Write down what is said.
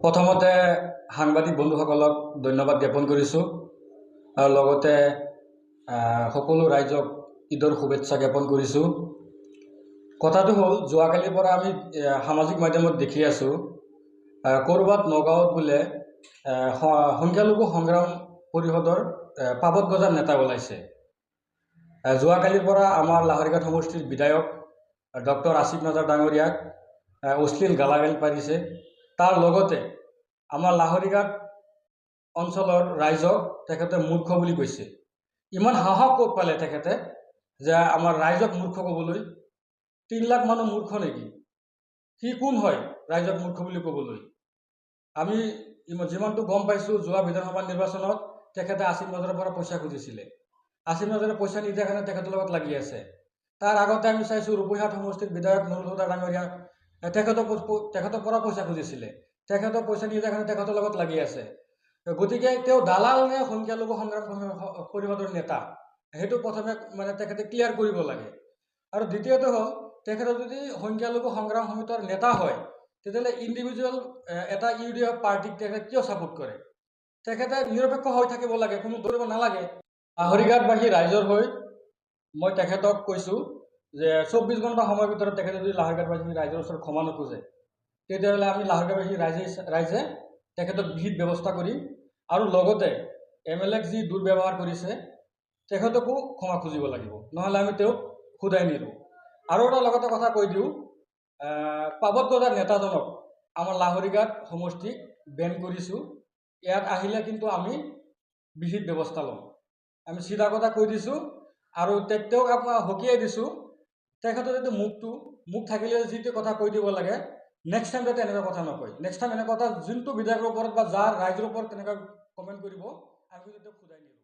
প্ৰথমতে সাংবাদিক বন্ধুসকলক ধন্যবাদ জ্ঞাপন কৰিছোঁ আৰু লগতে সকলো ৰাইজক ঈদৰ শুভেচ্ছা জ্ঞাপন কৰিছোঁ। কথাটো হ'ল যোৱাকালিৰ পৰা আমি সামাজিক মাধ্যমত দেখি আছোঁ ক'ৰবাত নগাঁৱত বোলে সংখ্যালঘু সংগ্ৰাম পৰিষদৰ পাবত গজাৰ নেতা ওলাইছে। যোৱাকালিৰ পৰা আমাৰ লাহৰিঘাট সমষ্টিৰ বিধায়ক ডক্টৰ আসিফ নাজাৰ ডাঙৰীয়াক অশ্লীল গালাগালি পাৰিছে। তাৰ লগতে আমাৰ লাহৰিঘাট অঞ্চলৰ ৰাইজক তেখেতে মূৰ্খ বুলি কৈছে। ইমান সাহস ক'ত পালে তেখেতে যে আমাৰ ৰাইজক মূৰ্খ ক'বলৈ? 3 লাখ মানুহ মূৰ্খ নেকি? সি কোন হয় ৰাইজক মূৰ্খ বুলি ক'বলৈ? আমি যিমানটো গম পাইছোঁ, যোৱা বিধানসভা নিৰ্বাচনত তেখেতে আসিফ নাজাৰৰ পৰা পইচা খুজিছিলে। আসিফ নাজাৰে পইচা নিদিয়াৰ কাৰণে তেখেতৰ লগত লাগি আছে। তাৰ আগতে আমি চাইছোঁ ৰূপৈহাট সমষ্টিৰ বিধায়ক নুৰুল হুদা ডাঙৰীয়া তেখেতৰ পৰা পইচা খুজিছিলে। তেখেতৰ পইচা নিদিয়াৰ কাৰণে তেখেতৰ লগত লাগি আছে। গতিকে তেওঁ দালাল নে সংখ্যালঘু সংগ্ৰাম পৰিষদৰ নেতা, সেইটো প্ৰথমে তেখেতে ক্লিয়াৰ কৰিব লাগে। আৰু দ্বিতীয়তে হ'ল, তেখেতে যদি সংখ্যালঘু সংগ্ৰাম সমিতিৰ নেতা হয়, তেতিয়াহ'লে ইণ্ডিভিজুৱেল এটা UDF পাৰ্টিক তেখেতে কিয় ছাপোৰ্ট কৰে? তেখেতে নিৰপেক্ষ হৈ থাকিব লাগে, কোনো ধৰিব নালাগে। লাহৰিঘাটবাসী ৰাইজৰ হৈ মই তেখেতক কৈছোঁ যে 24 ঘণ্টা সময়ৰ ভিতৰত তেখেতে যদি লাহৰিঘাটবাসী ৰাইজৰ ওচৰত ক্ষমা নোখোজে, তেতিয়াহ'লে আমি লাহৰিঘাটবাসী ৰাইজে তেখেতক বিহিত ব্যৱস্থা কৰিম। আৰু লগতে MLAক যি দুৰ্ব্যৱহাৰ কৰিছে তেখেতকো ক্ষমা খুজিব লাগিব, নহ'লে আমি তেওঁক শুধাই নিদিওঁ। আৰু এটা লগতে কথা কৈ দিওঁ, পাবত গজাৰ নেতাজনক আমাৰ লাহৰিঘাট সমষ্টিক বেন কৰিছোঁ। ইয়াত আহিলে কিন্তু আমি বিহিত ব্যৱস্থা ল'ম, আমি চিধা কথা কৈ দিছোঁ। আৰু তেওঁক আপোনাক সকীয়াই দিছোঁ, তেখেতৰ যদি মুখ থাকিলে যিটো কথা কৈ দিব লাগে, নেক্সট টাইম যাতে এনেকুৱা কথা নকয়। নেক্সট টাইম এনেকুৱা কথা যোনটো বিধায়কৰ ওপৰত বা যাৰ ৰাইজৰ ওপৰত তেনেকুৱা কমেণ্ট কৰিব, আমি কিন্তু তেওঁক শুধাই নিদিওঁ।